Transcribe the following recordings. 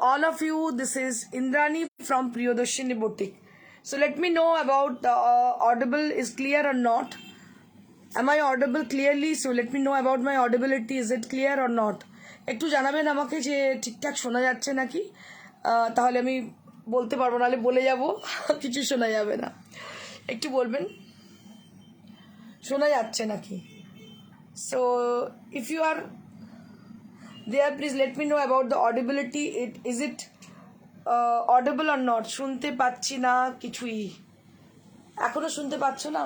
all of you. This is Indrani from Priyadarshini Boutique. So let me know about the audible is clear or not. Am I audible clearly? So let me know about my audibility. Is it clear or not? একটু জানাবেন আমাকে যে ঠিকঠাক শোনা যাচ্ছে নাকি, তাহলে আমি বলতে পারবো, নাহলে বলে যাব কিছু শোনা যাবে না। একটু বলবেন শোনা যাচ্ছে নাকি। So if you are there, please let me know about the audibility. Is it audible or not? শুনতে পাচ্ছি না কিছুই। এখনো শুনতে পাচ্ছ না?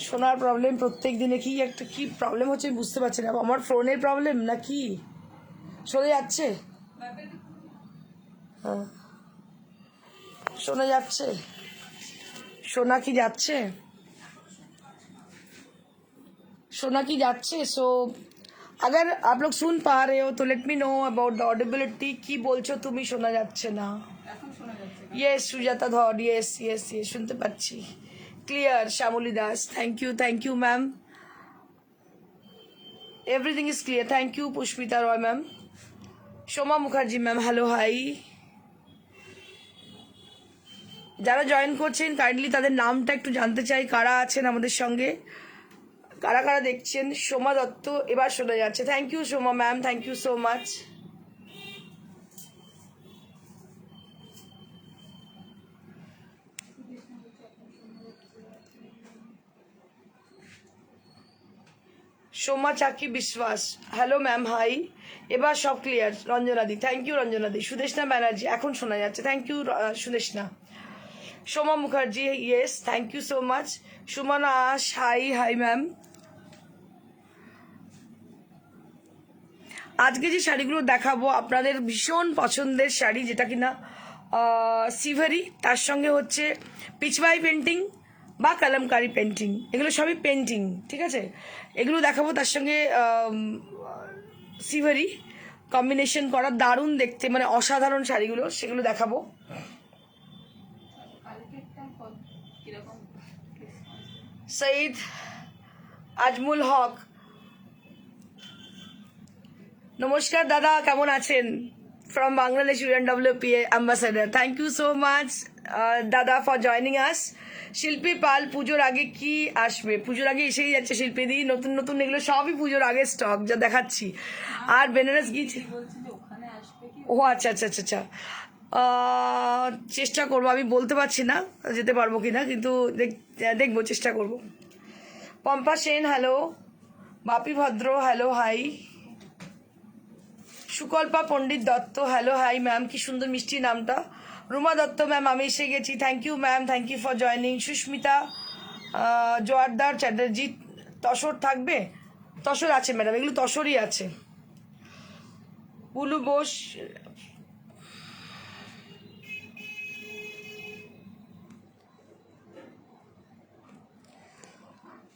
শোনার প্রবলেম প্রত্যেক দিনে কি একটা কি প্রবলেম হচ্ছে আমি বুঝতে পারছি না। আমার ফোনের প্রবলেম না কি? শোনা যাচ্ছে? হ্যাঁ শোনা যাচ্ছে। শোনা কি যাচ্ছে? शोना की जाच्छे। सो अगर आप लोग सुन पा रहे हो तो let me know about the audibility. की बोलছো তুমি শোনা যাচ্ছে না? यस सुजाता धर, यस यस यस শুনতে পাচ্ছি clear. Shyamali Das, thank you ma'am, everything is clear, thank you. Pushpita Roy ma'am, Soma Mukherjee ma'am, hello hi. যারা জয়েন করছেন কাইন্ডলি তাদের নামটা একটু জানতে চাই, কারা আছেন আমাদের সঙ্গে, কারা কারা দেখছেন। সোমা দত্ত, এবার শোনা যাচ্ছে, thank you Soma ma'am, thank you so much. Soma Chaki Biswas, hello ma'am, hi. এবার সব ক্লিয়ার। রঞ্জনাদি, থ্যাংক ইউ রঞ্জনাদি। সুদেশনা ব্যানার্জি, এখন শোনা যাচ্ছে, thank you Sudeshna. Soma Mukherjee, yes, thank you so much. Sumana Ash, hi hi ma'am. আজকে যে শাড়িগুলো দেখাবো আপনাদের ভীষণ পছন্দের শাড়ি, যেটা কিনা সিভারি, তার সঙ্গে হচ্ছে পিচবাই পেন্টিং বা কলমকারি পেন্টিং, এগুলো সবই পেন্টিং, ঠিক আছে। এগুলো দেখাবো, তার সঙ্গে সিভারি কম্বিনেশন করা, দারুণ দেখতে, মানে অসাধারণ শাড়িগুলো, সেগুলো দেখাবো। সঈদ আজমুল হক, নমস্কার দাদা, কেমন আছেন? From Bangladesh UNWPA ambassador, thank you so much দাদা for joining us. Shilpi Pal, পুজোর আগে কি আসবে? পুজোর আগে এসেই যাচ্ছে শিল্পী দি, নতুন নতুন এগুলো সবই পুজোর আগে স্টক, যা দেখাচ্ছি। আর বেনারস গিয়েছে, ও আচ্ছা আচ্ছা আচ্ছা আচ্ছা, চেষ্টা করবো, আমি বলতে পারছি না যেতে পারবো কিনা, কিন্তু দেখবো, চেষ্টা করবো। পম্পা সেন, হ্যালো। বাপি ভদ্র, হ্যালো হাই। সুকল্পা পণ্ডিত দত্ত, হ্যালো হাই ম্যাম, কি সুন্দর মিষ্টি নামটা। রুমা দত্ত ম্যাম, আমি এসে গেছি, thank you ma'am, thank you for joining. Susmita Joardar Chatterjee, tussar থাকবে? তসর আছে ম্যাডাম, এগুলো তসরই আছে। বুলু বোস,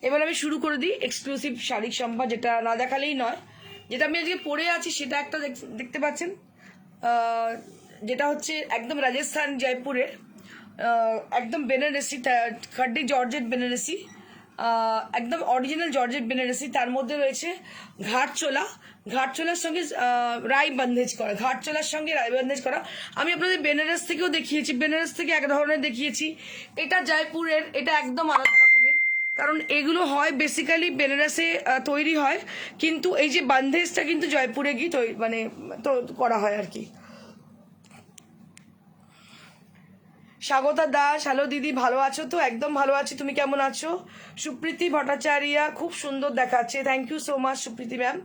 এবার আমি শুরু করে দিই এক্সক্লুসিভ শাড়ির সম্ভার, যেটা না দেখালেই নয়। যেটা আমি আজকে পরে আছি সেটা একটা দেখতে পাচ্ছেন, যেটা হচ্ছে একদম রাজস্থান জয়পুরের একদম বেনারসি, খাড্ডি জর্জেট বেনারসি, একদম অরিজিনাল জর্জেট বেনারসি। তার মধ্যে রয়েছে ঘাটচোলা, ঘাটচোলার সঙ্গে রাই বন্ধেজ করা, ঘাটচোলার সঙ্গে রাই বন্ধেজ করা। আমি আপনাদের বেনারস থেকেও দেখিয়েছি, বেনারস থেকে এক ধরনের দেখিয়েছি, এটা জয়পুরের, এটা একদম আলাদা রকমের, কারণ এগুলো হয় বেসিক্যালি বেনারসে তৈরি হয়, কিন্তু এই যে বান্ধেজটা কিন্তু জয়পুরে গিয়ে মানে করা হয় আর কি। স্বাগতা দাস, হ্যালো দিদি, ভালো আছো তো? একদম ভালো আছি, তুমি কেমন আছো? সুপ্রীতি ভট্টাচার্য, খুব সুন্দর দেখাচ্ছে, thank you so much Supriti ma'am.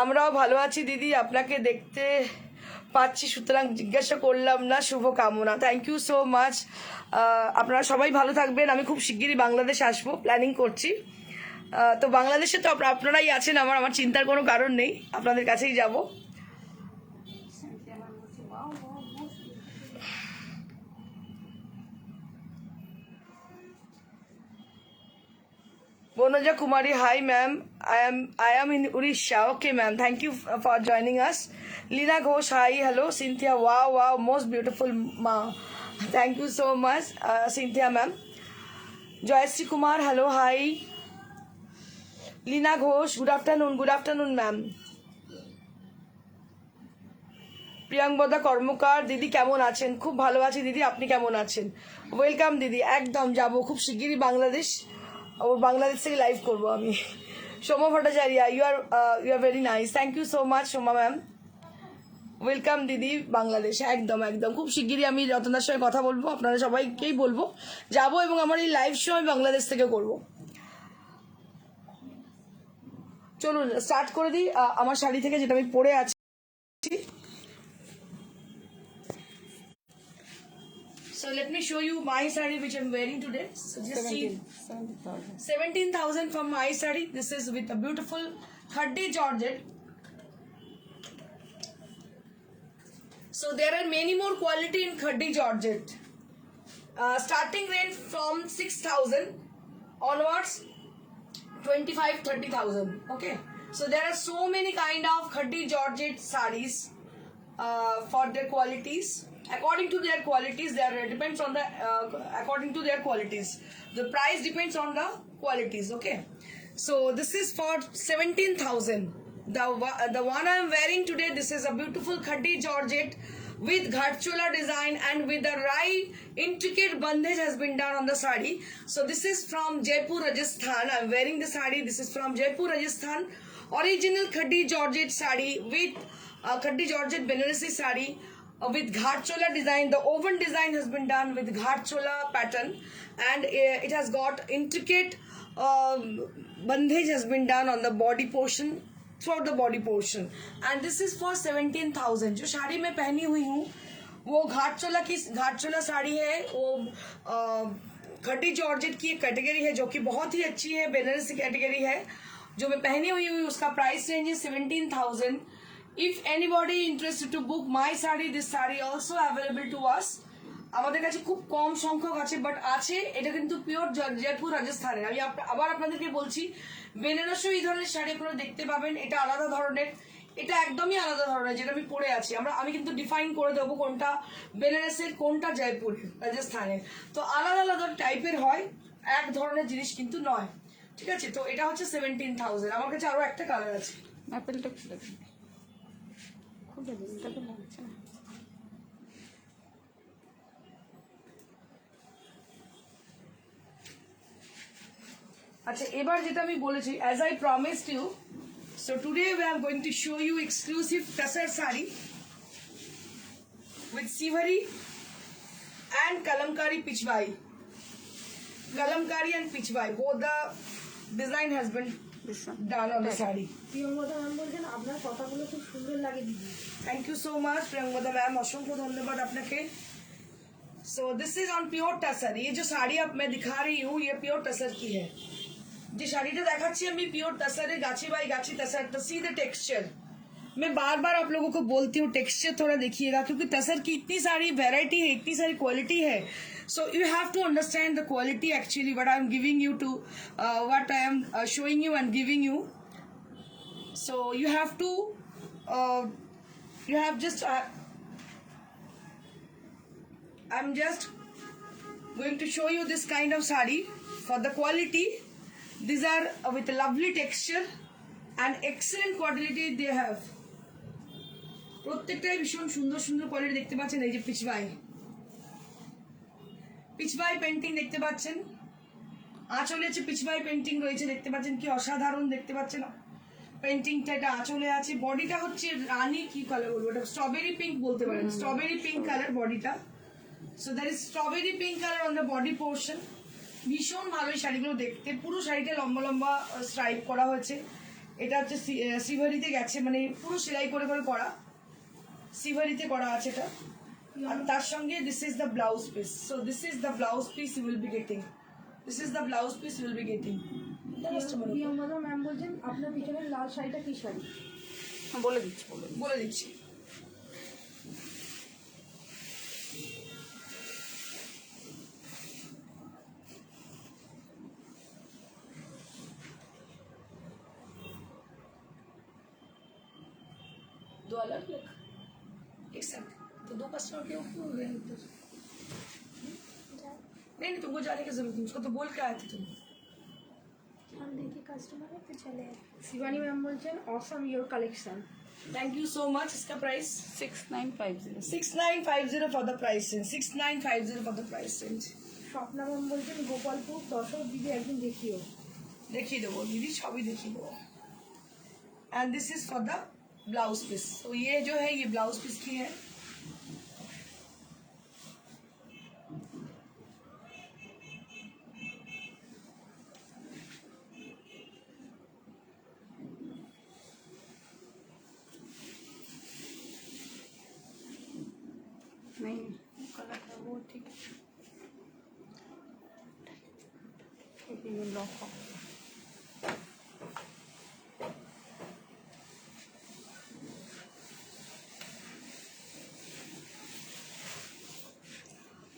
আমরাও ভালো আছি দিদি, আপনাকে দেখতে পাচ্ছি সুতরাং জিজ্ঞাসা করলাম না, শুভ কামনা, থ্যাংক ইউ সো মাচ। আপনারা সবাই ভালো থাকবেন। আমি খুব শিগগিরই বাংলাদেশ আসবো, প্ল্যানিং করছি। তো বাংলাদেশে তো আপনারাই আছেন, আমার চিন্তার কোনো কারণ নেই, আপনাদের কাছেই যাব। Bonaja Kumari, hi ma'am. I am in Odisha. Okay ma'am. Thank you for joining us. Lina Ghosh, hi, hello. Cynthia, wow, most beautiful ma. Thank you so much Cynthia ma'am. Jayashree Kumar, hello hi. Leena Ghosh, good afternoon ma'am. Priyangada Karmakar, দিদি কেমন আছেন? খুব ভালো আছি দিদি, আপনি কেমন আছেন? ওয়েলকাম দিদি, একদম যাব খুব শিগগিরই বাংলাদেশ, ও বাংলাদেশ থেকে লাইভ করব আমি. Soma Bhattacharya, you are very nice, thank you so much Soma ma'am. Welcome দিদি বাংলাদেশ, একদম একদম খুব শিগগিরই আমি রতনার সঙ্গে কথা বলবো, আপনারা সবাইকেই বলবো যাব, এবং আমার এই লাইভ শো আমি বাংলাদেশ থেকে করব. চলুন স্টার্ট করে দিই আমার শাড়ি থেকে যেটা আমি পরে আছি. So let me show you my saree which I'm wearing today. So just see 17,000 from my saree. This is with a beautiful khaddi georgette. So there are many more quality in khaddi georgette. Starting range from 6,000 onwards, 25-30,000. Okay. So there are so many kind of khaddi georgette sarees for their qualities. According to their qualities, depends on the according to their qualities. The price depends on the qualities. Okay, so this is for 17,000. The one I am wearing today, this is a beautiful khaddi georgette with ghatchola design and with the right intricate bandhage has been done on the sari. So this is from Jaipur, Rajasthan. I am wearing the sari. This is from Jaipur, Rajasthan. Original khaddi georgette sari with khaddi georgette Banarasi sari. With ghatchola design, the oven design has been done with ghatchola pattern, and it has got intricate bandhage has been done on the body portion, throughout the body portion, and this is for 17,000. जो साड़ी मैं पहनी हुई हूँ वो घाटचोला साड़ी है, वो खड्डी georgette की एक कैटेगरी है जो कि बहुत ही अच्छी है, बेनारसी कैटेगरी है. जो मैं पहनी हुई हूँ उसका प्राइस रेंज है 17,000. If anybody interested to book my saree, this saree also available to us. আমাদের কাছে খুব কম সংখ্যক আছে, বাট আছে, এটা কিন্তু পিওর জয়পুর রাজস্থানের. আমি আবার আপনাদেরকে বলছি, বেনারসি এই ধরনের শাড়ি আপনারা দেখতে পাবেন, এটা আলাদা ধরনের, এটা একদমই আলাদা ধরনের যেটা আমি পরে আছি. আমি কিন্তু ডিফাইন করে দেবো কোনটা বেনারসের কোনটা জয়পুরের রাজস্থানের. তো আলাদা আলাদা টাইপের হয়, এক ধরনের জিনিস কিন্তু নয়. ঠিক আছে, তো এটা হচ্ছে 17,000. আমার কাছে আরো একটা কালার আছে. অ্যাপেলটা খুলে দিন. আচ্ছা, এবার যেটা আমি বলেছি, as I promised you, so today we are going to show you exclusive tasar saree with sivari and kalamkari pichwai. Kalamkari and pichwai, both the design has been done on the saree. Priyangada ma'am বলছেন আপনার কথাগুলো খুব সুন্দর লাগে দিদি. Thank you so much Priyangada ma'am, অসংখ্য ধন্যবাদ আপনাকে. So this is on pure tasar. ये जो साड़ी अब मैं दिखा रही हूँ ये प्योर तसर की है. जो साड़ीটা देखाচ্ছি আমি পিওর तसर गाछी बाई गाछी तसर. तो सी द टेक्सचर. मैं बार बार आप लोगों को बोलती हूँ टेक्सचर थोड़ा देखिएगा, क्योंकि तसर की इतनी सारी वेराइटी है, इतनी सारी क्वालिटी है. So you have to understand the quality actually what I am giving you to what I am showing you and giving you. So you have to you have just I'm just going to show you this kind of sari for the quality. These are with a lovely texture and excellent quality they have. প্রত্যেকটাই ভীষণ সুন্দর সুন্দর quality দেখতে পাচ্ছেন. এই যে পিচবাই painting দেখতে পাচ্ছেন, আঁচলে আছে পিচবাই পেন্টিং রয়েছে, দেখতে পাচ্ছেন কি অসাধারণ দেখতে পাচ্ছেন পেন্টিংটা. এটা আঁচলে আছে, বডিটা হচ্ছে রানী কি কালার বলবো, এটা স্ট্রবেরি পিঙ্ক বলতে পারেন, স্ট্রবেরি পিঙ্ক কালার বডিটা. So that is strawberry pink colour on the body portion. ভীষণ ভালো এই শাড়িগুলো দেখতে, পুরো শাড়িটা লম্বা লম্বা স্ট্রাইপ করা হয়েছে. এটা হচ্ছে সিভারিতে গেছে, মানে পুরো সেলাই করে করে করা, সিভারিতে করা আছে এটা. আর তার সঙ্গে this is the blouse piece. So this is the blouse piece you will be getting. This is the blouse piece you will be getting. Priyangada ma'am বলছেন আপনার পিছনের লাল শাড়িটা কি শাড়ি বলে দিচ্ছি. दो अलग अलग एक साथ, तो दो कस्टमर के ऊपर हो गए. नहीं नहीं, तुमको जाने की जरूरत नहीं, उसको तो बोल के आए थे तुम। हम देखिए कस्टमर है तो चले। शिवानी मैम बोलছেন awesome your collection. Thank you so much. इसका price 6950 6950 for the price range, 6950 for the price range. Swapna ma'am বলছেন গোপালপুর দর্শক দিদি একদিন দেখিও। देखिए देवो दीदी, सभी देखिए वो। And this is for the blouse piece. तो ये जो है ये ब्लाउज पीस की है। नहीं कलर है वो ठीक है, ये लॉक हो।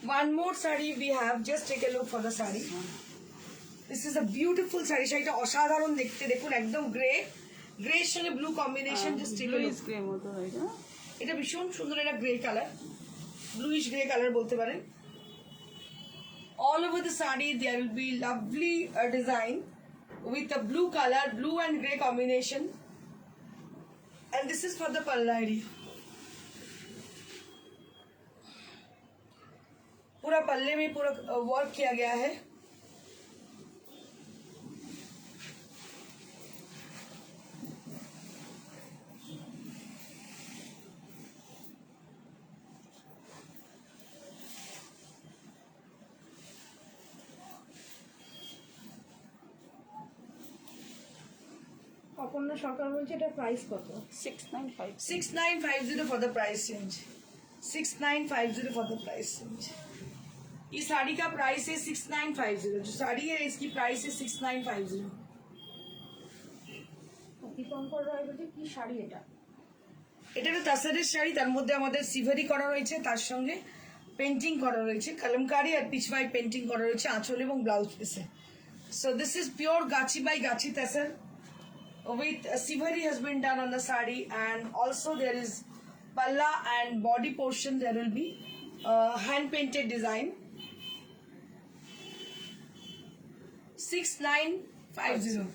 One more saree we have. Just take a look for the saree. This is a beautiful saree. শাড়িটা অসাধারণ দেখতে, দেখুন একদম গ্রে, গ্রে সঙ্গে blue combination. Just take a look. Grey মতো হয় না, এটা ভীষণ সুন্দর, এটা grey colour, bluish grey colour বলতে পারেন। All over the saree there will be lovely design with a blue color, blue and grey combination. And this is for the palla area. पूरा पल्ले में पूरा वर्क किया गया है। অপর্ণা সরকার বলছে এটা প্রাইস কত? 6950 6950 for the price range, 6950 for the price range। इस साड़ी का प्राइस है 6950। जो साड़ी है इसकी प्राइस है 6950। দীপঙ্কর রায় বলছে কি শাড়ি এটা? এটা একটা তাসারের শাড়ি, তার মধ্যে আমাদের সিভারি করা রয়েছে, তার সঙ্গে পেন্টিং করা রয়েছে, কলমকারি আর পিচবাই পেন্টিং করা রয়েছে আঁচল এবং ব্লাউজ পিসে। So this is pure Gachhi by Gachhi তাসার with sivari has been done on the sari, and also there is palla and body portion there will be hand painted design। 6950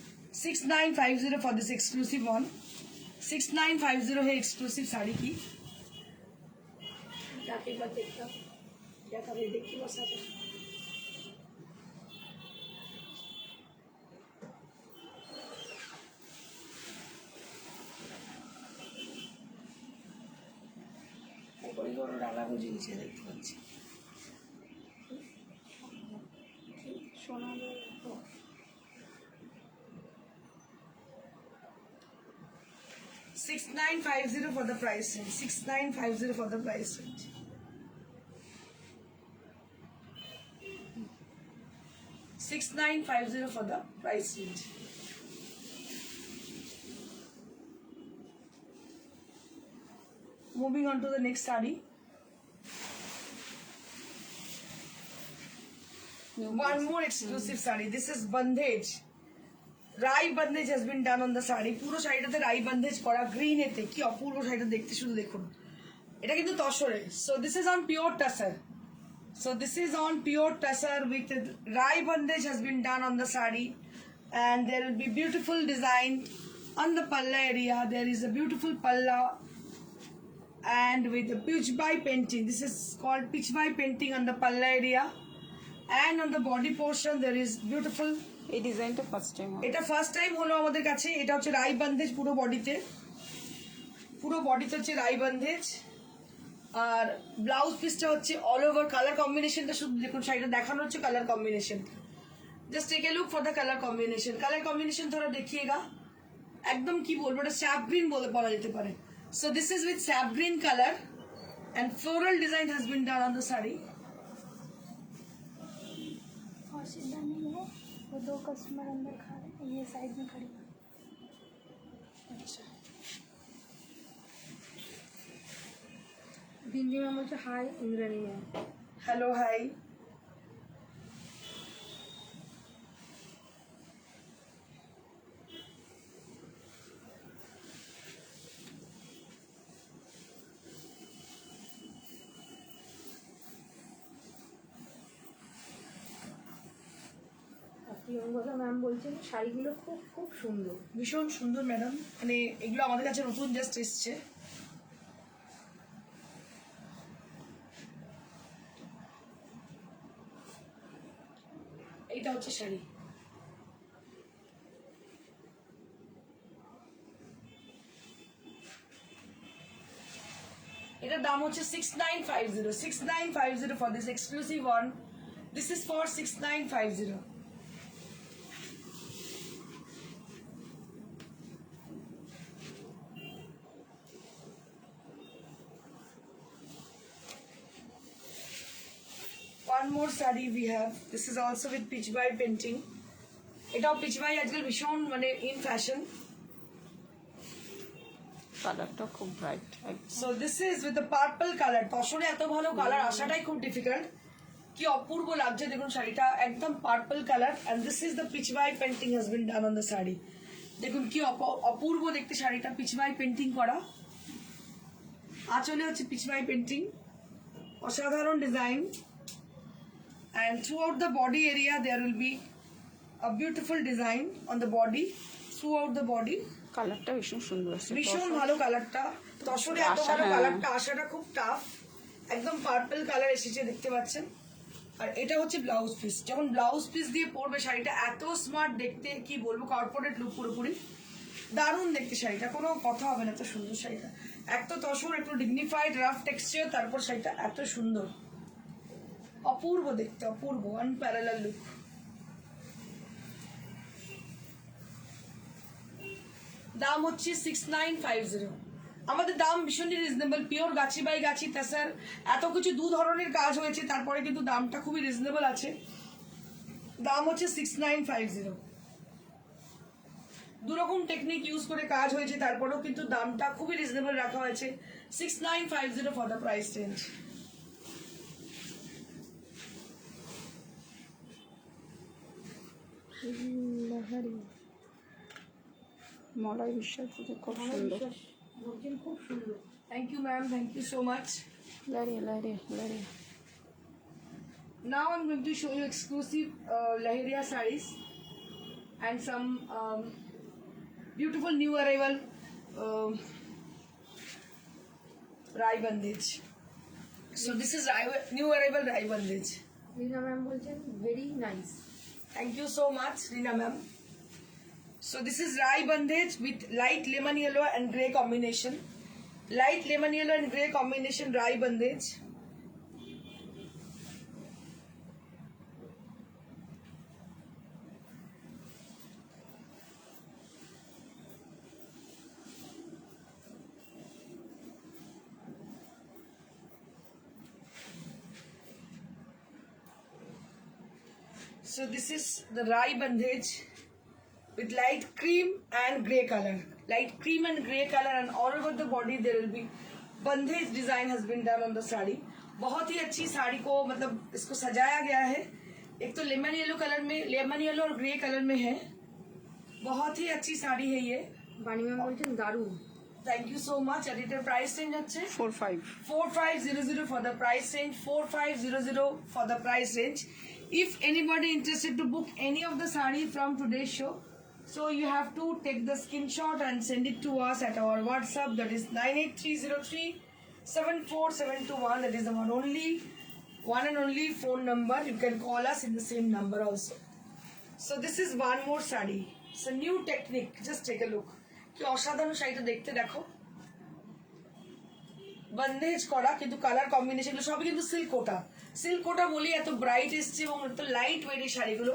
6950 for this exclusive one। 6950 है exclusive sari की। जाके एक बार देखता क्या कर रही, देखिए बस आ जाए। বড় বড় ডালা বুঝে নিচে দেখতে পাচ্ছি। সোনা 6950 for the price range, 6950 for the price range। $6950 for the price range। Moving on to the next saree। One more exclusive saree। This is bandhej। Rai bandhej has been done on the saree। পুরো শাড়িটাতে রাই bandhej করা, green এতে কি অপূর্ব শাড়িটা দেখতে, শুধু দেখুন। এটা কিন্তু তসরে। So this is on pure tussar। So this is on pure tussar with rai bandhej has been done on the saree, and there will be beautiful design on the palla area. There is a beautiful palla and with the pitchbai painting. This is called pitchbai painting on the palla area, and on the body portion there is beautiful। এই ডিজাইনটা first time এটা first time হলো আমাদের কাছে। এটা হচ্ছে রাই bandhej পুরো বডিতে, পুরো বডিতে হচ্ছে রাই bandhej। আর ব্লাউজ পিসটা হচ্ছে অল ওভার কালার কম্বিনেশনটা, শুধু দেখুন শাড়িটা দেখানো হচ্ছে colour combination. Just take a look for the colour combination. Colour combination थोड़ा देखिएगा, একদম কি বলবো, এটা স্যাপ গ্রিন বলা যেতে পারে। So this is with sap green color and floral design has been done on the saree। और सीधा नहीं है, वो दो कस्टमर अंदर खा रहे हैं, ये साइड में खड़ी है। अच्छा, बिंदी मैम बोलছে hi Indrani ma'am. Hello hi. Priyanka ma'am বলছেন শাড়িগুলো খুব খুব সুন্দর। ভীষণ সুন্দর ম্যাডাম, মানে এগুলো আমাদের কাছে নতুন জাস্ট এসছে। এইটা হচ্ছে শাড়ি। এটার দাম হচ্ছে 6950 for this exclusive one. This is for 6950। One more saree we have. This is also with Pichbai painting. এটাও পিচবাই আজকাল ভীষণ মানে ইন ফ্যাশন। কালারটা খুব bright. So this is with the purple colour. তসরে এত ভালো কালার আসাটাই খুব ডিফিকাল্ট। কি অপূর্ব লাগছে দেখুন শাড়িটা, একদম purple colour. And this is the pichwai painting has been done on the sari. দেখুন কি অপূর্ব দেখতে শাড়িটা, পিচবাই পেন্টিং করা। আঁচলে হচ্ছে পিচবাই পেন্টিং, অসাধারণ design. And throughout the body area there will be a beautiful design on the body, throughout the body. কালারটা ভীষণ সুন্দর আছে। ভীষণ ভালো কালারটা, তসরে এত ভালো কালারটা আসাটা খুব টাফ। একদম পার্পল কালার এসেছে দেখতে পাচ্ছেন। আর এটা হচ্ছে ব্লাউজ পিস। যখন ব্লাউজ পিস দিয়ে পরবে শাড়িটা এত স্মার্ট দেখতে, কি বলবো, কর্পোরেট লুক পুরোপুরি। দারুণ দেখতে শাড়িটা, কোনো কথা হবে না, এত সুন্দর শাড়িটা। এক তো তসর, একটু ডিগনিফাইড রাফ টেক্সচার, তারপর শাড়িটা এত সুন্দর, অপূর্ব দেখতে, অপূর্ব, আনপ্যারালাল লুক। দাম হচ্ছে 6950। আমাদের দাম ভীষণই রিজনেবল, পিওর গাছি বাই গাছি তাছাড়া এত কিছু দু ধরনের কাজ হয়েছে, তারপরে কিন্তু দামটা খুবই রিজনেবল আছে। দাম হচ্ছে 6950। দুরকম টেকনিক ইউজ করে কাজ হয়েছে, তারপরেও কিন্তু দামটা খুবই রিজনেবল রাখা হয়েছে। 6950 for the price range. Malay বিশ্বাস খুব সুন্দর। বলছেন খুব সুন্দর। Thank you, ma'am. Thank you so much. লারিয়া লারিয়া লারিয়া। Now I'm going to show you exclusive Laheria sarees and some beautiful new arrival Rai bandage. So this is new arrival Rai bandage. Rina ma'am বলছেন very nice. Thank you so much, Rina ma'am. So this is Rai bandage with light lemon yellow and grey combination. Light lemon yellow and grey combination Rai bandage. So this is the Rai bandage with light cream and grey color. Light cream and grey color, and all over the body there will be bandage design has been done on the sari. बहुत ही अच्छी साड़ी को मतलब इसको सजाया गया है. एक तो लेमन येलो कलर में, लेमन येलो और ग्रे कलर में है. बहुत ही अच्छी साड़ी है ये. বাণী ম্যাম বলছেন দারুণ। Thank you so much. And এটার price range হচ্ছে 45 4500 for the price range. 4500 for the price range. If anybody interested to book any of the sari from today's show, so you have to take the screenshot and send it to us at our WhatsApp, that is 98303-74721. That is the one and only phone number. You can call us in the same number also. So this is one more sari. It's a new technique. Just take a look. কি অসাধারণ শাড়িটা দেখতে দেখো, bandage করা, কিন্তু colour combination সবই কিন্তু silk কোটা। Silk কোটা বলি এত ব্রাইট এসছে এবং এত লাইট ওয়েট এই শাড়িগুলো।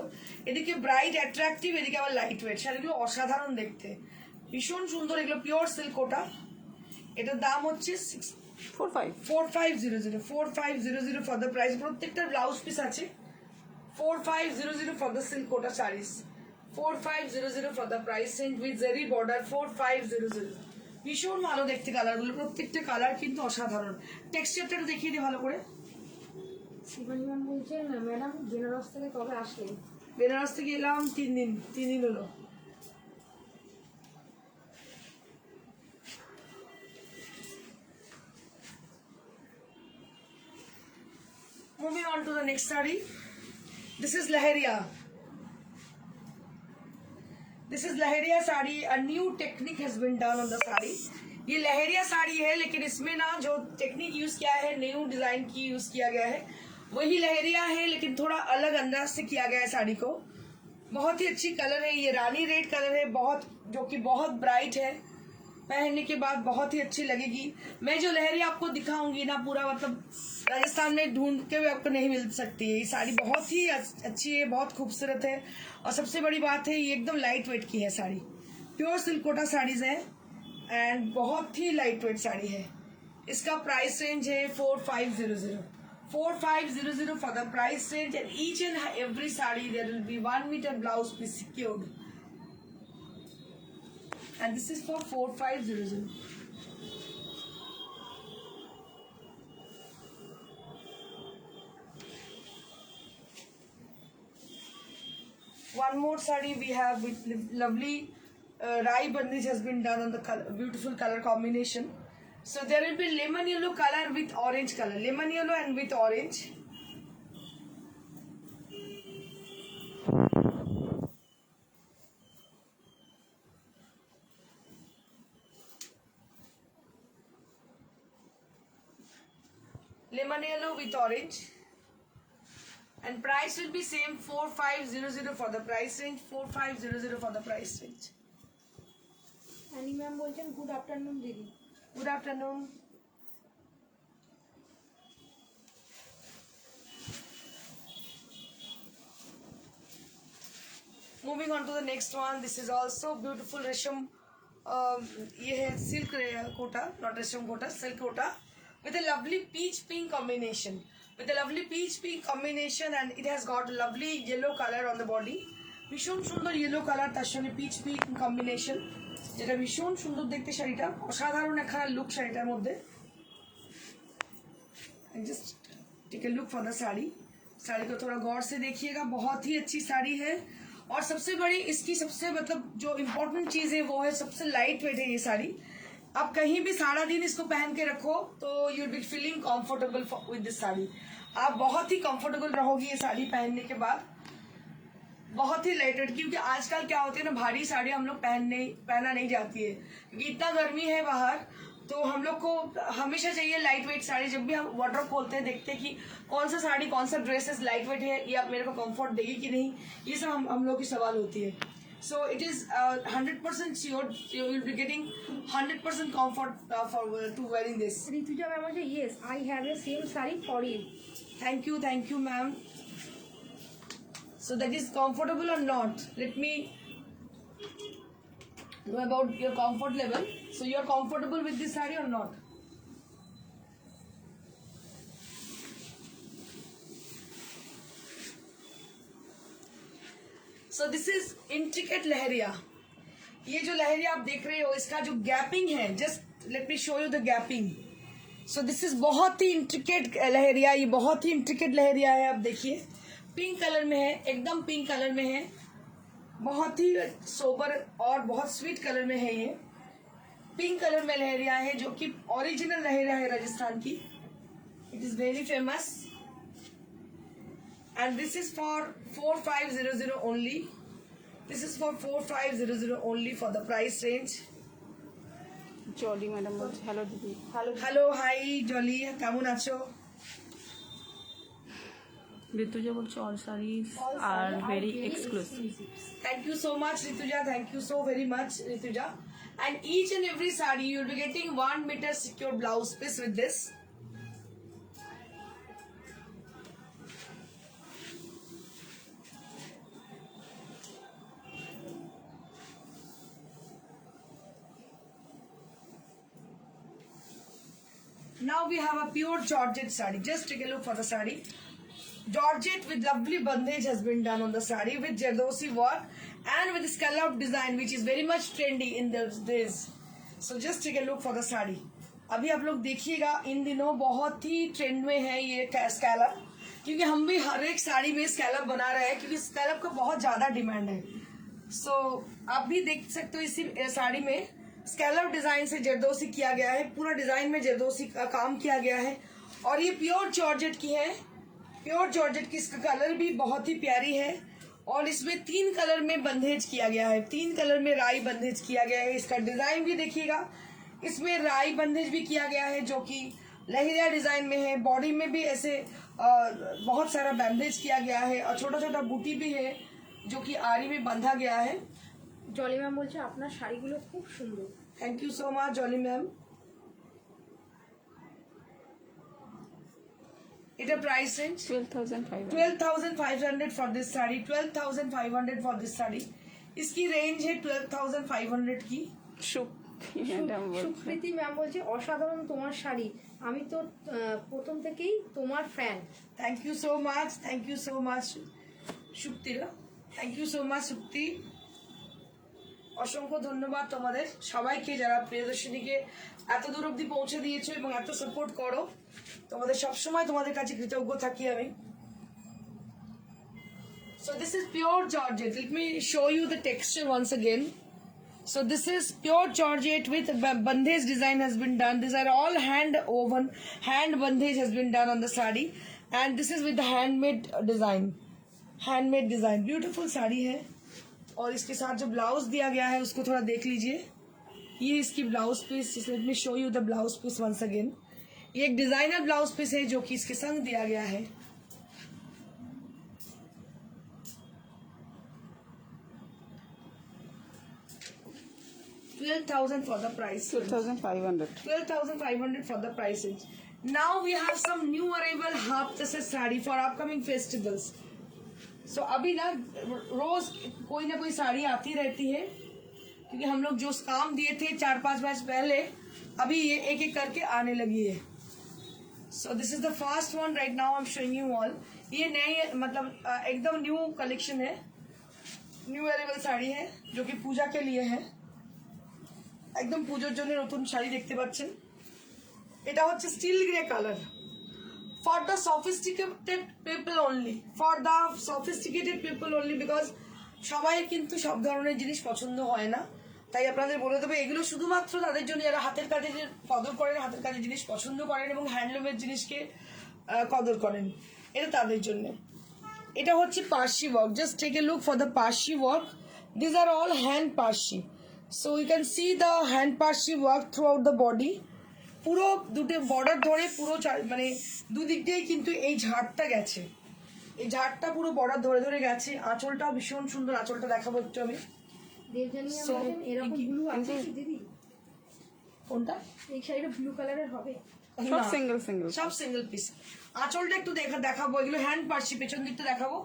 এদিকে ব্রাইট অ্যাট্রাকটিভ, এদিকে আবার লাইট ওয়েট। শাড়িগুলো অসাধারণ দেখতে, ভীষণ সুন্দর। এগুলো পিওর সিল্ক কোটা। এটার দাম হচ্ছে 4500 ফর দ্য প্রাইস। প্রত্যেকটা ব্লাউজ পিস আছে। 4500 for the silk Kota saris. 4500 for the price range with zari border. 4500 ভীষণ ভালো দেখতে কালারগুলো, প্রত্যেকটা কালার কিন্তু অসাধারণ। টেক্সচারটা একটু দেখিয়ে দিই ভালো করে। শিবানী ম্যাম বলছেন ম্যাডাম বেনারস থেকে কবে আসলেন? বেনারস থেকে এলাম 3 দিন হলো। Moving on to the next saree. This is Laheria. This is Laheria sari, a new technique has been done on the sari. ये लहरिया साड़ी है, लेकिन इसमें ना जो टेक्निक यूज किया है, न्यू डिजाइन की यूज किया गया है, वही लहरिया है, लेकिन थोड़ा अलग अंदाज से किया गया है साड़ी को। बहुत ही अच्छी कलर है, ये रानी रेड कलर है, बहुत जो कि बहुत ब्राइट है, पहनने के बाद बहुत ही अच्छी लगेगी। मैं जो लहरिया आपको दिखाऊंगी ना, पूरा मतलब राजस्थान में ढूंढ के भी आपको नहीं मिल सकती है। ये साड़ी बहुत ही अच्छी है, बहुत खूबसूरत है, और सबसे बड़ी बात है ये एकदम लाइट वेट की है साड़ी। प्योर सिल्क कोटा साड़ीज है एंड बहुत ही लाइट वेट साड़ी है। इसका प्राइस रेंज है 4500 4500 for the price range, and each and every saree there will be 1 meter blouse piece secured, and this is for 4500. One more saree we have with lovely rai bandage has been done on the beautiful color combination. So there will be lemon yellow color with orange color, lemon yellow and with orange. Lemon yellow with orange. And price will be same 4500 for the price range, 4500 for the price range. Annie ma'am বলছেন good afternoon দিদি। Good afternoon. Moving on to the next one, this is also beautiful रेशम, ये है silk Kota, not resham Kota, silk Kota with a lovely peach pink combination, with a lovely peach pink combination, and it has got lovely yellow color on the body. ভীষণ সুন্দর yellow colour, তার সঙ্গে pitch pink combination, যেটা ভীষণ সুন্দর দেখতে। শাড়িটা অসাধারণ একখানা লুক শাড়িটার মধ্যে। Just take a look for the sari. Sari को थोड़ा गौर से देखिएगा, बहुत ही अच्छी साड़ी है। और सबसे बड़ी इसकी सबसे मतलब जो इम्पोर्टेंट चीज़ है वो है सबसे लाइट वेट है ये साड़ी। आप कहीं भी सारा दिन इसको पहन के रखो तो you will be feeling comfortable with this sari. आप बहुत ही कंफर्टेबल रहोगी ये साड़ी पहनने के बाद, बहुत ही लाइट वेट। क्योंकि आजकल क्या होती है ना, भारी साड़ी हम लोग पहना नहीं जाती है, क्योंकि इतना गर्मी है बाहर, तो हम लोग को हमेशा चाहिए लाइट वेट साड़ी। जब भी हम वार्डरोब खोलते हैं, देखते हैं कि कौन सा साड़ी, कौन सा ड्रेसेस लाइट वेट है, या मेरे को कंफर्ट देगी कि नहीं, ये सब हम लोग की सवाल होती है। So it is 100% sure you will be getting 100% comfort for to wearing this. Rituja ma'am বলছে yes I have a same sari for you. Thank you ma'am. So that is comfortable or not? Let me know about your comfort level. So you are comfortable with this saree or not? So this is intricate लहरिया। ये जो लहरिया आप देख रहे हो, इसका जो gapping है, just let me show you the gapping. So this is बहुत ही इंट्रिकेट लहरिया, ये बहुत ही इंट्रिकेट लहरिया है। आप देखिए पिंक कलर में है, एकदम पिंक कलर में है, बहुत ही सोबर और बहुत स्वीट कलर में है। ये पिंक कलर में लहरिया है, जो कि ओरिजिनल लहरिया है राजस्थान की। It is very famous and this is for 4500 only. This is for 4500 only for the price range. Jolly madam বলছে হ্যালো দিদি। হ্যালো হাই জলি, কেমন আছো? ঋতুজা বলছে all saris are very exclusive. Thank you so much Rituja, thank you so very much Rituja. And each and every saree you will be getting 1 meter secure blouse piece with this. Now we have a pure Georgette saree. Just take a look for the saree. Georgette with lovely bandage has been done on the saree with Jardosi work and with scallop design, which is very much trendy in these days. So just take a look for the saree. अभी आप लोग देखिएगा, इन दिनों बहुत ही trend में है ये scallop, क्योंकि हम भी हर एक साड़ी में स्कैलप बना रहे हैं, क्योंकि स्कैलप का बहुत ज़्यादा डिमांड है। सो आप भी देख सकते हो इसी साड़ी में स्कैलप डिजाइन से जरदोसी किया गया है, पूरा डिजाइन में जरदोसी का काम किया गया है। और ये प्योर जॉर्जेट की है, प्योर जॉर्जेट की, इसका कलर भी बहुत ही प्यारी है और इसमें 3 कलर में बंधेज किया गया है, 3 कलर में राई बंधेज किया गया है। इसका डिजाइन भी देखिएगा, इसमें राई बंधेज भी किया गया है जो कि लहरिया डिजाइन में है। बॉडी में भी ऐसे बहुत सारा बैंडेज किया गया है और छोटा छोटा बूटी भी है जो कि आरी में बंधा गया है। জলি ম্যাম বলছে আপনার শাড়িগুলো খুব সুন্দর। Thank you so much Jolly ma'am. এটা price range 12,500। 12,500 for this sari, 12,500 for this sari. इसकी रेंज है 12,500 की। ম্যাডাম বলছে সুপ্রীতি ম্যাম বলছে অসাধারণ তোমার শাড়ি, আমি তো প্রথম থেকেই তোমার fan. Thank you so much, thank you so much Supti, thank you so much Supti. অসংখ্য ধন্যবাদ তোমাদের সবাইকে যারা প্রিয়দর্শিনীকে এত দূর অব্দি পৌঁছে দিয়েছো এবং এত সাপোর্ট করো। তোমাদের সবসময় তোমাদের কাছে কৃতজ্ঞ থাকি আমি। So this is pure georgette. Let me show you the texture once again. So this is pure georgette with bandhej design has been done. These are all hand woven, hand bandhej has been done on the sari, and this is with the handmade design. Handmade design beautiful sari है। और इसके साथ जो blouse दिया गया है उसको थोड़ा देख लीजिए। ये इसकी blouse piece, let me show you the blouse piece once again. ये एक डिजाइनर ब्लाउज पीस है जो कि इसके संग दिया गया है। $12,000 for the price. 12,500। 12,500 for the prices. Now we have some new arrival half this sari for upcoming festivals. So अभी ना रोज कोई ना कोई साड़ी आती रहती है क्योंकि हम लोग जो काम दिए थे 4-5 माह पहले, अभी ये एक एक करके आने लगी है। So this is the first one right now I'm showing you all. ये नई मतलब एकदम न्यू कलेक्शन है, न्यू अरेबल साड़ी है जो कि पूजा के लिए है। একদম পুজোর জন্য নতুন শাড়ি দেখতে পাচ্ছেন। এটা হচ্ছে still grey colour. For the sophisticated people only, for the sophisticated people only, because সবাই কিন্তু সব ধরনের জিনিস পছন্দ হয় না, তাই আপনাদের বলে দেবো এগুলো শুধুমাত্র তাদের জন্য যারা হাতের কাজের কদর করেন, হাতের কাজের জিনিস পছন্দ করেন এবং হ্যান্ডলুমের জিনিসকে কদর করেন, এটা তাদের জন্য। এটা হচ্ছে Parsi work, just take a look for the Parsi work. This are all hand Parsi, so you can see the hand Parsi work throughout the body. পুরো দুটো বর্ডার ধরে পুরো মানে দুদিক দিয়েই কিন্তু এই ঝাড়টা গেছে, এই ঝাড়টা পুরো বর্ডার ধরে ধরে গেছে। আঁচলটাও ভীষণ সুন্দর, আঁচলটা দেখাবো একটু আমি। দেবজানি ম্যাম বলেন এরকম ব্লু আছে কি দিদি? কোনটা? এই শাড়িটা ব্লু কালারের হবে? সব সিঙ্গেল সিঙ্গেল, সব সিঙ্গেল পিস। আঁচলটা একটু দেখাবো, এগুলো হ্যান্ড পার্সি, পেছন দিকটা দেখাবো।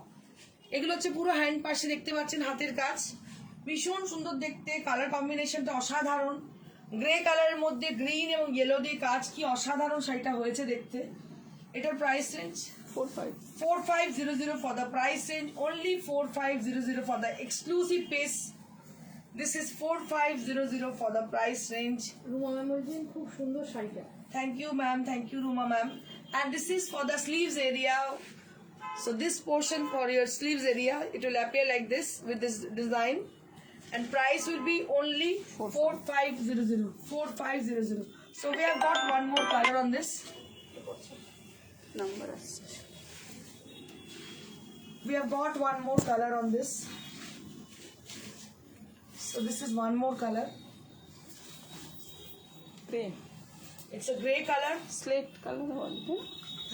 এগুলো হচ্ছে পুরো হ্যান্ড পার্সি, দেখতে পাচ্ছেন হাতের কাজ, ভীষণ সুন্দর দেখতে। কালার কম্বিনেশনটা অসাধারণ, গ্রে কালারের মধ্যে গ্রিন এবং ইয়েলো দিয়ে কাজ, কি অসাধারণ শাড়িটা হয়েছে দেখতে। এটার price range 4500 for the price range, only 4500 for the exclusive piece. This is 4500 for the price range. Ruma ma'am বলছেন খুব সুন্দর শাড়িটা। Thank you ma'am, thank you Ruma ma'am. And this is for the sleeves area. So this portion for your sleeves area, it will appear like this with this design. And price will be only 4500. 4500. So we have got one more color on this. Number আসছে। We have got one more color on this. So this is one more color. Grey, It's a grey color. Slate colour বলতে।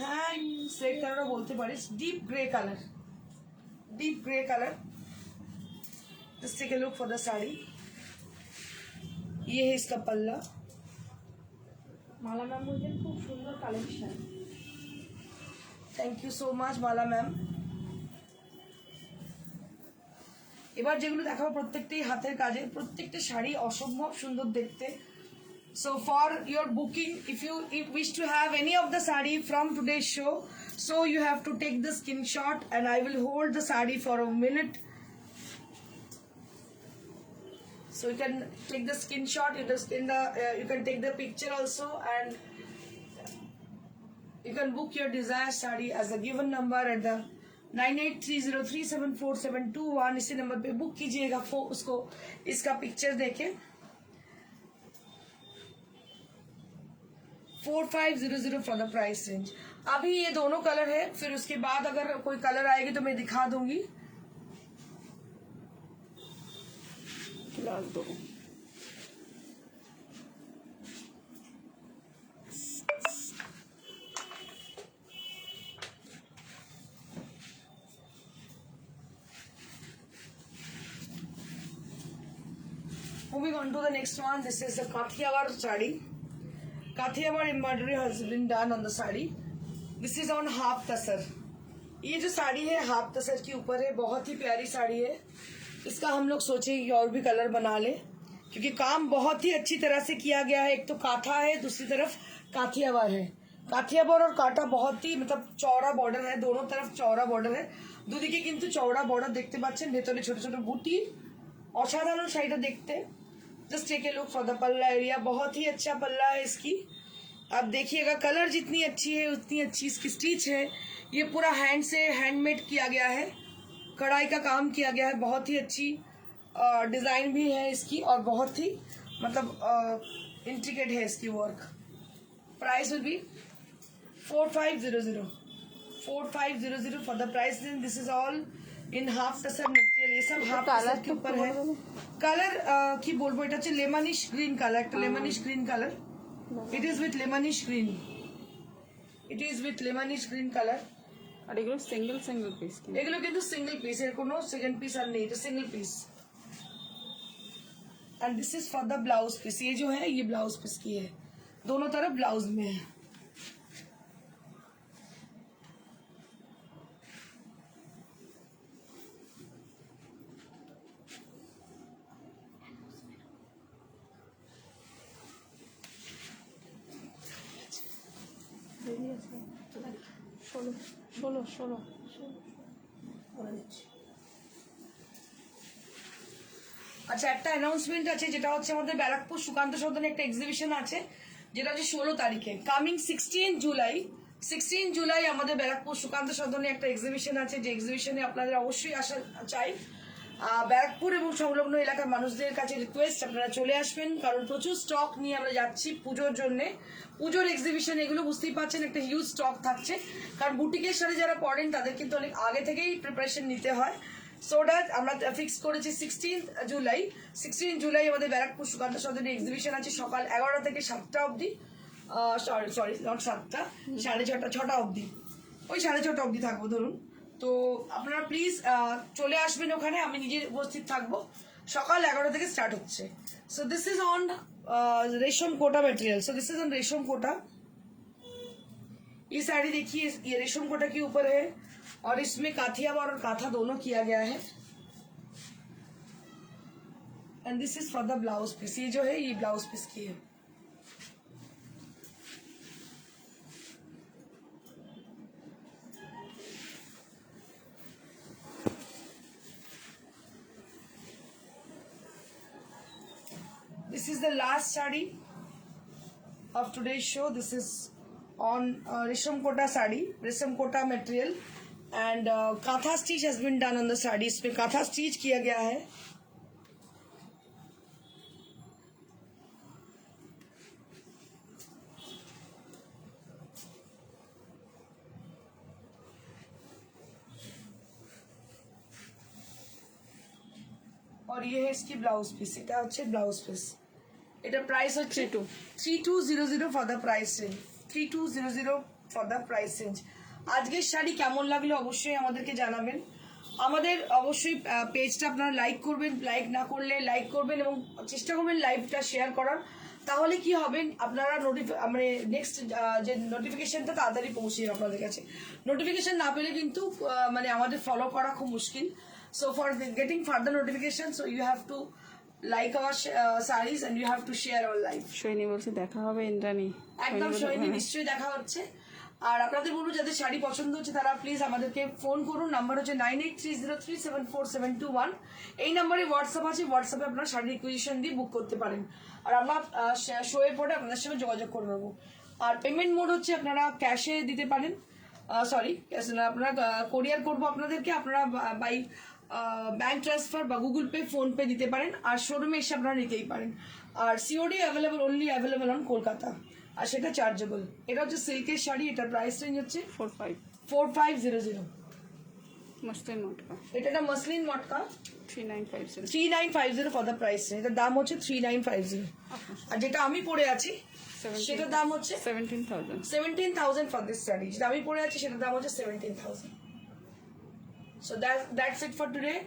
হ্যাঁ, slate কালারও বলতে পারিস। Deep grey colour, deep grey colour. Just take a look for the sari. ये है इसका पल्ला। Mala ma'am বলছেন খুব সুন্দর collection. Thank you so much Mala ma'am. এবার যেগুলো দেখাবো প্রত্যেকটাই হাতের কাজের, প্রত্যেকটা শাড়ি অসম্ভব সুন্দর দেখতে। So for your booking, if you wish to have any of the sari from today's show, so you have to take the screenshot and I will hold the sari for a minute. So you can take the screenshot, you can take the picture also, and you can book your desired sari as a given number at the 9830374721। इसी number पे book कीजिएगा उसको, इसका picture देके। 4500 for the price range. अभी ये दोनों colour है, फिर उसके बाद अगर कोई कलर आएगी तो मैं दिखा दूंगी। Plus 2। Moving on to the next one, this is the Kathiawar sari. Kathiawar embroidery has been done on the sari. This is on half tasar. ये जो साड़ी है हाफ तसर के ऊपर है, बहुत ही प्यारी साड़ी है। इसका हम लोग सोचे कि और भी कलर बना ले, क्योंकि काम बहुत ही अच्छी तरह से किया गया है। एक तो काथा है, दूसरी तरफ काठियावाड़ है। काठियावाड़ और काटा बहुत ही मतलब चौड़ा बॉर्डर है, दोनों तरफ चौड़ा बॉर्डर है। দুদিকে কিন্তু চওড়া বর্ডার দেখতে পাচ্ছেন, ভেতরে ছোট ছোট বুটি। অসাধারণ শাড়িটা দেখতে। Just take a look for the palla area, बहुत ही अच्छा पल्ला है इसकी। आप देखिएगा कलर जितनी अच्छी है उतनी अच्छी इसकी स्टिच है। ये पूरा हैंड से हैंडमेड किया गया है, कढ़ाई का काम किया गया है। बहुत ही अच्छी डिजाइन भी है इसकी और बहुत ही मतलब इंट्रिकेट है इसकी work. Price will be 4500 4500 for the price. This is all in half tussar material. ये सब हाफ टसर के ऊपर है। কালার কি বলবো, এটা হচ্ছে লেমনিশ গ্রিন কালার, একটা lemonish green colour. It is with lemonish green, it is with lemonish green colour. আর এগুলো সিঙ্গেল সিঙ্গেল পিস, এগুলো কিন্তু সিঙ্গেল পিস, এর কোনো সেকেন্ড পিস আর নেই, এটা single piece. And this is for the blouse piece. ये जो है ये ब्लाउज पीस की है, दोनों तरफ ब्लाउज में है। ষোলো ষোলো ষোলো আচ্ছা, একটা অ্যানাউন্সমেন্ট আছে, যেটা হচ্ছে আমাদের ব্যারাকপুর সুকান্ত সদনে একটা এক্সিবিশন আছে, যেটা হচ্ছে 16 তারিখে, কামিং 16 জুলাই আমাদের ব্যারাকপুর সুকান্ত সদনে একটা এক্সিবিশন আছে। যে এক্সিবিশনে আপনাদের অবশ্যই আসা চাই। ব্যারাকপুর এবং সংলগ্ন এলাকার মানুষদের কাছে রিকোয়েস্ট, আপনারা চলে আসবেন, কারণ প্রচুর স্টক নিয়ে আমরা যাচ্ছি পুজোর জন্য। পুজোর এক্সিবিশন এগুলো বুঝতেই পারছেন, একটা হিউজ স্টক থাকছে, কারণ বুটিকের সাথে যারা পড়েন তাদের কিন্তু অনেক আগে থেকেই প্রিপারেশন নিতে হয়। সো দ্যাট আমরা ফিক্স করেছি 16 জুলাই আমাদের ব্যারাকপুর সুকান্ত সদনে এক্সিবিশন আছে, সকাল 11টা থেকে 7টা অবধি। সরি নট 7টা, 6:30 অবধি, ওই 6:30 অবধি থাকবো ধরুন। তো আপনারা প্লিজ চলে আসবেন ওখানে, আমি নিজে উপস্থিত থাকবো। সকাল 11টা থেকে স্টার্ट হচ্ছে। सो this is on resham Kota material. So this is on resham Kota. ये साड़ी देखिए, ये रेशम कोटा के ऊपर है और इसमें काठियावाड़ और काथा दोनों किया गया है। And this is for the blouse piece. ये जो है ये ब्लाउज पीस की है। This is the last sari of today's show. This is on Resham Kota sari, Resham Kota material, and katha stitch has been done on the sari. इसमें katha stitch किया गया है। और ये है इसकी ब्लाउज पीस, এটা হচ্ছে ব্লাউজ পিস। এটা প্রাইস হচ্ছে 3200 for the price range, 3200 for the price range. আজকের শাড়ি কেমন লাগলো অবশ্যই আমাদেরকে জানাবেন। আমাদের অবশ্যই পেজটা আপনারা লাইক করবেন, লাইক না করলে লাইক করবেন এবং চেষ্টা করবেন লাইভটা শেয়ার করার। তাহলে কি হবে, আপনারা মানে নেক্সট যে নোটিফিকেশনটা তাড়াতাড়ি পৌঁছে যাবে আপনাদের কাছে। নোটিফিকেশন না পেলে কিন্তু মানে আমাদের ফলো করা খুব মুশকিল। So for getting further notification, so you have to like our sarees and you have to share our live. Saini বলছে দেখা হবে ইন্দ্রাণী, একদম সৈনী নিশ্চয়ই দেখা হচ্ছে। আর আপনাদের বলবো যাদের শাড়ি পছন্দ হচ্ছে তারা প্লিজ আমাদেরকে ফোন করুন। নাম্বার হচ্ছে 9830374721। এই নাম্বারে হোয়াটসঅ্যাপ আছে, হোয়াটসঅ্যাপে আপনারা শাড়ি রিকুইজিশন দিয়ে বুক করতে পারেন। আর আমরা শো এর পরে আপনাদের সঙ্গে যোগাযোগ করে নেবো। আর পেমেন্ট মোড হচ্ছে আপনারা ক্যাশে দিতে পারেন, সরি ক্যাশে না, আপনারা কোরিয়ার করবো আপনাদেরকে, আপনারা বাই ব্যাংক ট্রান্সফার বা গুগল পে, ফোন পে দিতে পারেন। আর শোরুমে এসে আপনারা নিতেই পারেন। আর COD only available on Kolkata, আর সেটা চার্জেবল। এটা হচ্ছে সিল্কের শাড়ি, এটার প্রাইস রেঞ্জ হচ্ছে 4500। মসলিন মটকা এটা একটা muslin matka 3950 3950 for the price. এটার দাম হচ্ছে 3950। আর যেটা আমি পরে আছি সেটার দাম হচ্ছে 17,000 17,000 ফর দিস শাড়ি। যেটা আমি পরে আছি সেটার দাম হচ্ছে 17,000। So that's it for today.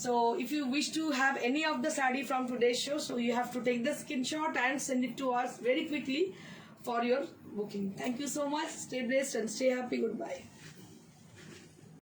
So if you wish to have any of the saree from today's show, so you have to take the screenshot and send it to us very quickly for your booking. Thank you so much. Stay blessed and stay happy. Goodbye.